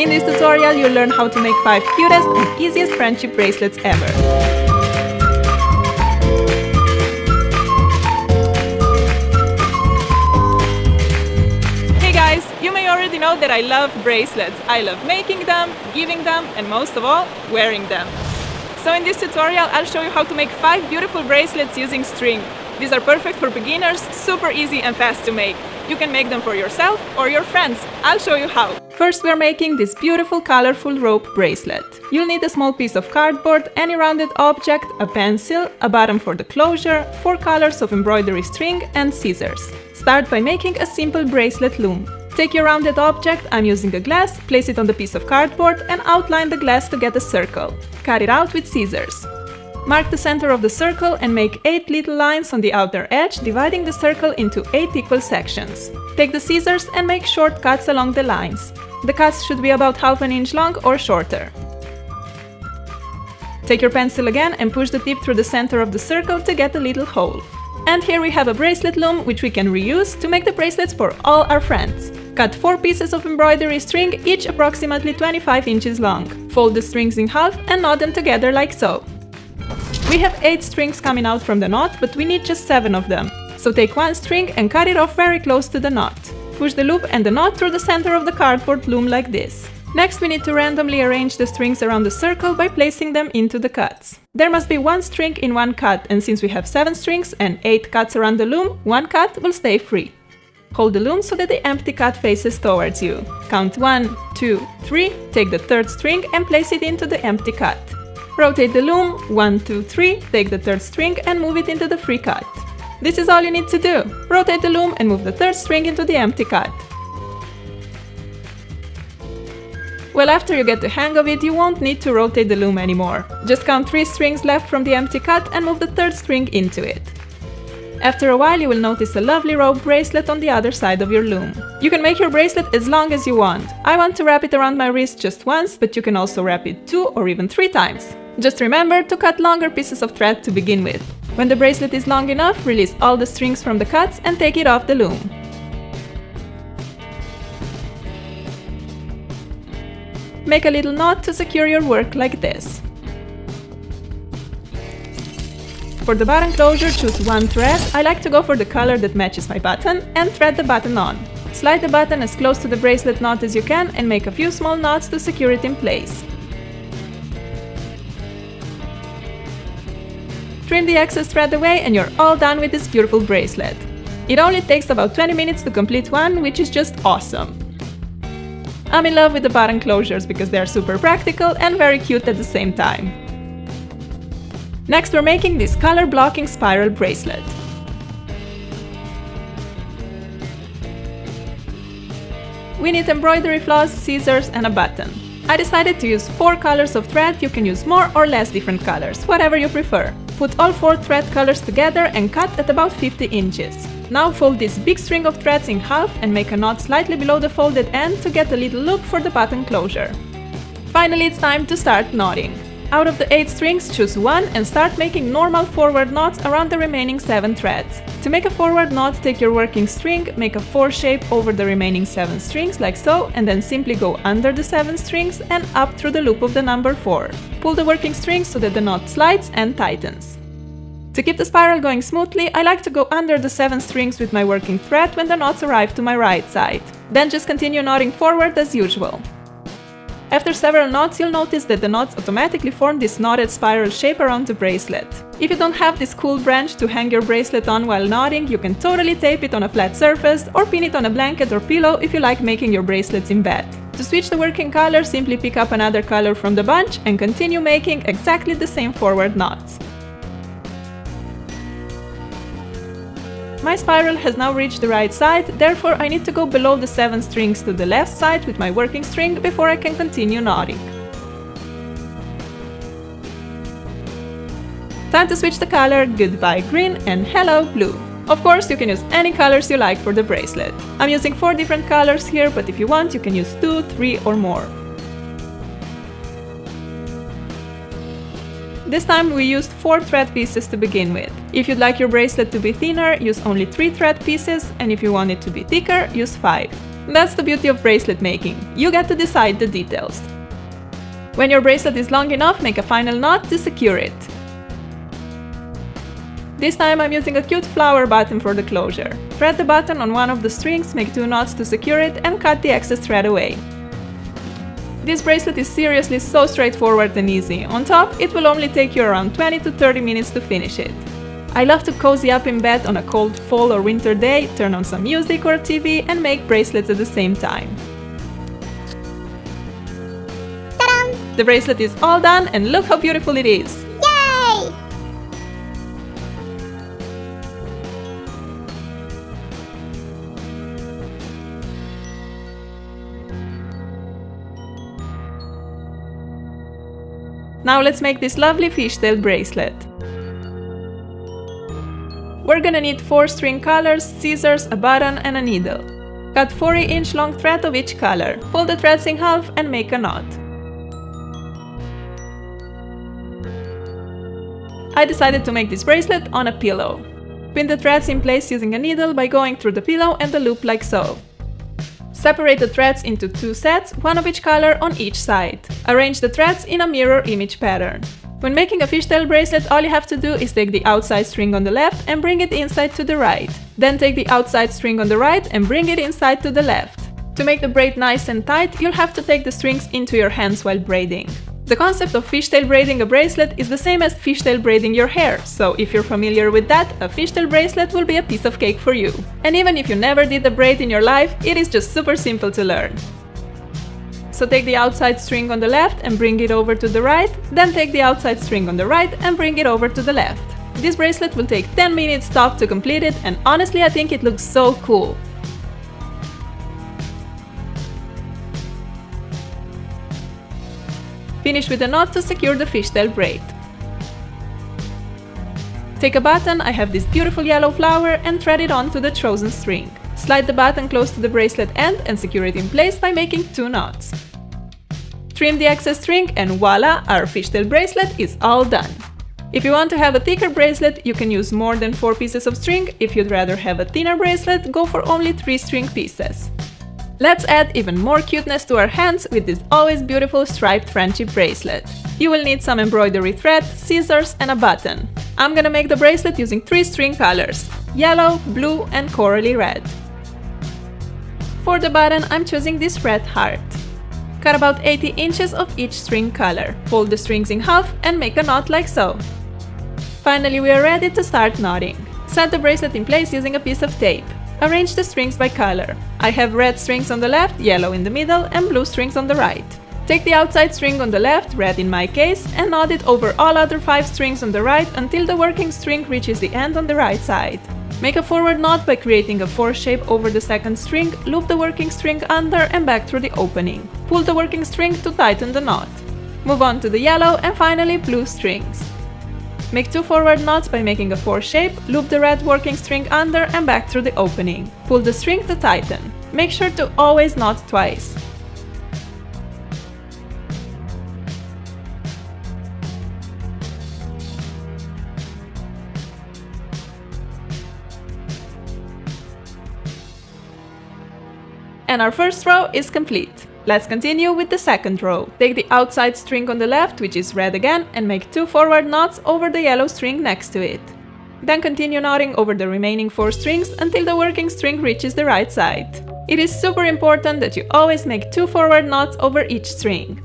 In this tutorial you'll learn how to make 5 cutest and easiest friendship bracelets ever. Hey guys, you may already know that I love bracelets. I love making them, giving them, and most of all, wearing them. So in this tutorial I'll show you how to make 5 beautiful bracelets using string. These are perfect for beginners, super easy and fast to make. You can make them for yourself or your friends. I'll show you how. First we're making this beautiful colorful rope bracelet. You'll need a small piece of cardboard, any rounded object, a pencil, a button for the closure, 4 colors of embroidery string and scissors. Start by making a simple bracelet loom. Take your rounded object, I'm using a glass, place it on the piece of cardboard and outline the glass to get a circle. Cut it out with scissors. Mark the center of the circle and make 8 little lines on the outer edge, dividing the circle into 8 equal sections. Take the scissors and make short cuts along the lines. The cuts should be about half an inch long or shorter. Take your pencil again and push the tip through the center of the circle to get a little hole. And here we have a bracelet loom which we can reuse to make the bracelets for all our friends. Cut 4 pieces of embroidery string, each approximately 25 inches long. Fold the strings in half and knot them together like so. We have 8 strings coming out from the knot, but we need just 7 of them. So take 1 string and cut it off very close to the knot. Push the loop and the knot through the center of the cardboard loom like this. Next we need to randomly arrange the strings around the circle by placing them into the cuts. There must be 1 string in 1 cut, and since we have 7 strings and 8 cuts around the loom, 1 cut will stay free. Hold the loom so that the empty cut faces towards you. Count 1, 2, 3, take the 3rd string and place it into the empty cut. Rotate the loom, 1, 2, 3, take the 3rd string and move it into the free cut. This is all you need to do. Rotate the loom and move the 3rd string into the empty cut. Well, after you get the hang of it, you won't need to rotate the loom anymore. Just count 3 strings left from the empty cut and move the 3rd string into it. After a while you will notice a lovely rope bracelet on the other side of your loom. You can make your bracelet as long as you want. I want to wrap it around my wrist just once, but you can also wrap it 2 or even 3 times. Just remember to cut longer pieces of thread to begin with. When the bracelet is long enough, release all the strings from the cuts and take it off the loom. Make a little knot to secure your work like this. For the button closure, choose 1 thread. I like to go for the color that matches my button and thread the button on. Slide the button as close to the bracelet knot as you can and make a few small knots to secure it in place. Trim the excess thread away and you're all done with this beautiful bracelet. It only takes about 20 minutes to complete one, which is just awesome. I'm in love with the button closures because they're super practical and very cute at the same time. Next we're making this color blocking spiral bracelet. We need embroidery floss, scissors and a button. I decided to use 4 colors of thread. You can use more or less different colors, whatever you prefer. Put all 4 thread colors together and cut at about 50 inches. Now fold this big string of threads in half and make a knot slightly below the folded end to get a little loop for the button closure. Finally, it's time to start knotting. Out of the 8 strings, choose 1 and start making normal forward knots around the remaining 7 threads. To make a forward knot, take your working string, make a 4 shape over the remaining 7 strings like so, and then simply go under the 7 strings and up through the loop of the number 4. Pull the working string so that the knot slides and tightens. To keep the spiral going smoothly, I like to go under the 7 strings with my working thread when the knots arrive to my right side. Then just continue knotting forward as usual. After several knots, you'll notice that the knots automatically form this knotted spiral shape around the bracelet. If you don't have this cool branch to hang your bracelet on while knotting, you can totally tape it on a flat surface or pin it on a blanket or pillow if you like making your bracelets in bed. To switch the working color, simply pick up another color from the bunch and continue making exactly the same forward knots. My spiral has now reached the right side, therefore I need to go below the 7 strings to the left side with my working string before I can continue knotting. Time to switch the color, goodbye green and hello blue. Of course, you can use any colors you like for the bracelet. I'm using 4 different colors here, but if you want, you can use 2, 3 or more. This time we used 4 thread pieces to begin with. If you'd like your bracelet to be thinner, use only 3 thread pieces, and if you want it to be thicker, use 5. That's the beauty of bracelet making. You get to decide the details. When your bracelet is long enough, make a final knot to secure it. This time I'm using a cute flower button for the closure. Thread the button on one of the strings, make 2 knots to secure it, and cut the excess thread away. This bracelet is seriously so straightforward and easy. On top, it will only take you around 20 to 30 minutes to finish it. I love to cozy up in bed on a cold fall or winter day, turn on some music or TV, and make bracelets at the same time. Ta-da! The bracelet is all done, and look how beautiful it is! Yay! Now let's make this lovely fishtail bracelet. We're gonna need 4 string colors, scissors, a button, and a needle. Cut 40-inch long thread of each color. Fold the threads in half and make a knot. I decided to make this bracelet on a pillow. Pin the threads in place using a needle by going through the pillow and the loop like so. Separate the threads into 2 sets, one of each color on each side. Arrange the threads in a mirror image pattern. When making a fishtail bracelet, all you have to do is take the outside string on the left and bring it inside to the right. Then take the outside string on the right and bring it inside to the left. To make the braid nice and tight, you'll have to take the strings into your hands while braiding. The concept of fishtail braiding a bracelet is the same as fishtail braiding your hair, so if you're familiar with that, a fishtail bracelet will be a piece of cake for you. And even if you never did a braid in your life, it is just super simple to learn. So take the outside string on the left and bring it over to the right, then take the outside string on the right and bring it over to the left. This bracelet will take 10 minutes top to complete it, and honestly I think it looks so cool. Finish with a knot to secure the fishtail braid. Take a button, I have this beautiful yellow flower, and thread it onto the chosen string. Slide the button close to the bracelet end and secure it in place by making 2 knots. Trim the excess string and voila, our fishtail bracelet is all done. If you want to have a thicker bracelet, you can use more than 4 pieces of string. If you'd rather have a thinner bracelet, go for only 3 string pieces. Let's add even more cuteness to our hands with this always beautiful striped friendship bracelet. You will need some embroidery thread, scissors, and a button. I'm gonna make the bracelet using 3 string colors: yellow, blue, and corally red. For the button, I'm choosing this red heart. Cut about 80 inches of each string color. Fold the strings in half and make a knot like so. Finally, we are ready to start knotting. Set the bracelet in place using a piece of tape. Arrange the strings by color. I have red strings on the left, yellow in the middle, and blue strings on the right. Take the outside string on the left, red in my case, and knot it over all other 5 strings on the right until the working string reaches the end on the right side. Make a forward knot by creating a 4 shape over the second string, loop the working string under and back through the opening. Pull the working string to tighten the knot. Move on to the yellow and finally blue strings. Make 2 forward knots by making a 4 shape, loop the red working string under and back through the opening. Pull the string to tighten. Make sure to always knot twice. And our first row is complete. Let's continue with the second row. Take the outside string on the left, which is red again, and make 2 forward knots over the yellow string next to it. Then continue knotting over the remaining 4 strings until the working string reaches the right side. It is super important that you always make 2 forward knots over each string.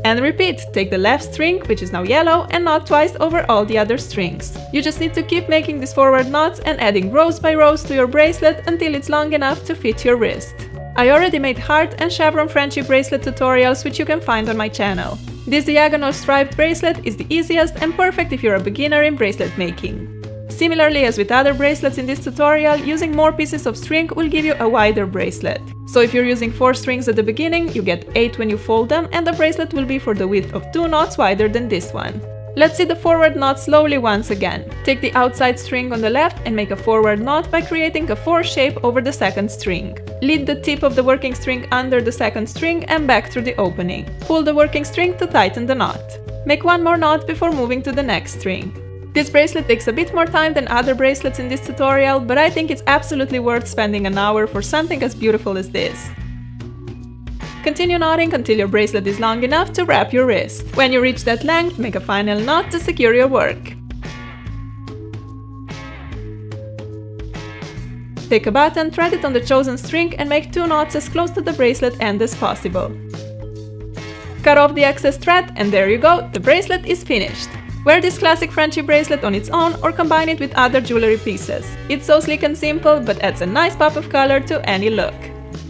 And repeat, take the left string, which is now yellow, and knot twice over all the other strings. You just need to keep making these forward knots and adding rows by rows to your bracelet until it's long enough to fit your wrist. I already made heart and chevron friendship bracelet tutorials, which you can find on my channel. This diagonal striped bracelet is the easiest and perfect if you're a beginner in bracelet making. Similarly as with other bracelets in this tutorial, using more pieces of string will give you a wider bracelet. So if you're using 4 strings at the beginning, you get 8 when you fold them, and the bracelet will be for the width of 2 knots wider than this one. Let's see the forward knot slowly once again. Take the outside string on the left and make a forward knot by creating a 4 shape over the second string. Lead the tip of the working string under the second string and back through the opening. Pull the working string to tighten the knot. Make 1 more knot before moving to the next string. This bracelet takes a bit more time than other bracelets in this tutorial, but I think it's absolutely worth spending an hour for something as beautiful as this. Continue knotting until your bracelet is long enough to wrap your wrist. When you reach that length, make a final knot to secure your work. Take a button, thread it on the chosen string and make 2 knots as close to the bracelet end as possible. Cut off the excess thread and there you go, the bracelet is finished. Wear this classic Frenchy bracelet on its own or combine it with other jewelry pieces. It's so sleek and simple, but adds a nice pop of color to any look.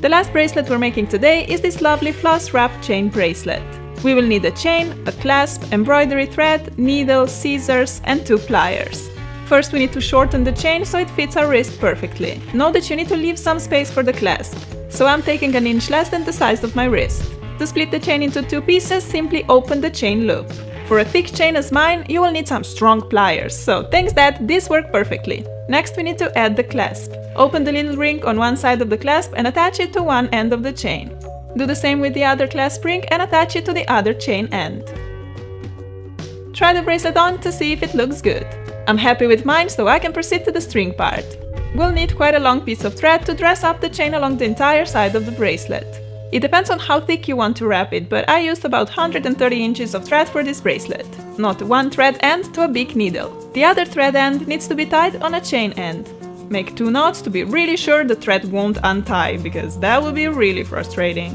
The last bracelet we're making today is this lovely floss wrap chain bracelet. We will need a chain, a clasp, embroidery thread, needle, scissors and 2 pliers. First we need to shorten the chain so it fits our wrist perfectly. Note that you need to leave some space for the clasp, so I'm taking an inch less than the size of my wrist. To split the chain into 2 pieces, simply open the chain loop. For a thick chain as mine, you will need some strong pliers, so thanks that this worked perfectly. Next we need to add the clasp. Open the little ring on one side of the clasp and attach it to one end of the chain. Do the same with the other clasp ring and attach it to the other chain end. Try the bracelet on to see if it looks good. I'm happy with mine, so I can proceed to the string part. We'll need quite a long piece of thread to dress up the chain along the entire side of the bracelet. It depends on how thick you want to wrap it, but I used about 130 inches of thread for this bracelet. Not one thread end to a big needle. The other thread end needs to be tied on a chain end. Make 2 knots to be really sure the thread won't untie, because that will be really frustrating.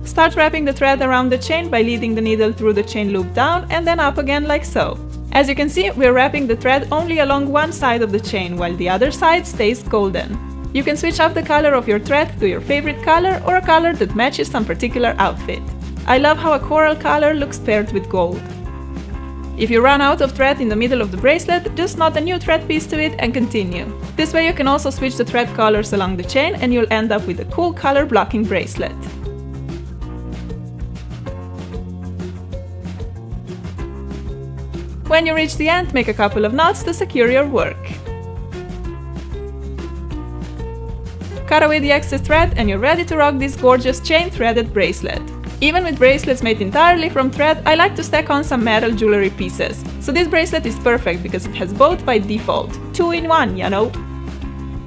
Start wrapping the thread around the chain by leading the needle through the chain loop down and then up again like so. As you can see, we're wrapping the thread only along one side of the chain, while the other side stays golden. You can switch up the color of your thread to your favorite color or a color that matches some particular outfit. I love how a coral color looks paired with gold. If you run out of thread in the middle of the bracelet, just knot a new thread piece to it and continue. This way you can also switch the thread colors along the chain and you'll end up with a cool color blocking bracelet. When you reach the end, make a couple of knots to secure your work. Cut away the excess thread and you're ready to rock this gorgeous chain threaded bracelet. Even with bracelets made entirely from thread, I like to stack on some metal jewelry pieces. So this bracelet is perfect because it has both by default. 2 in 1, you know?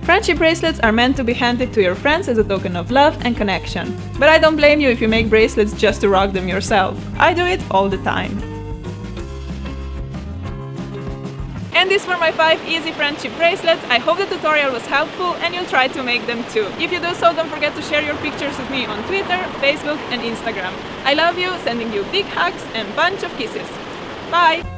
Frenchy bracelets are meant to be handed to your friends as a token of love and connection. But I don't blame you if you make bracelets just to rock them yourself. I do it all the time. And these were my 5 easy friendship bracelets. I hope the tutorial was helpful and you'll try to make them too. If you do so, don't forget to share your pictures with me on Twitter, Facebook and Instagram. I love you, sending you big hugs and bunch of kisses. Bye!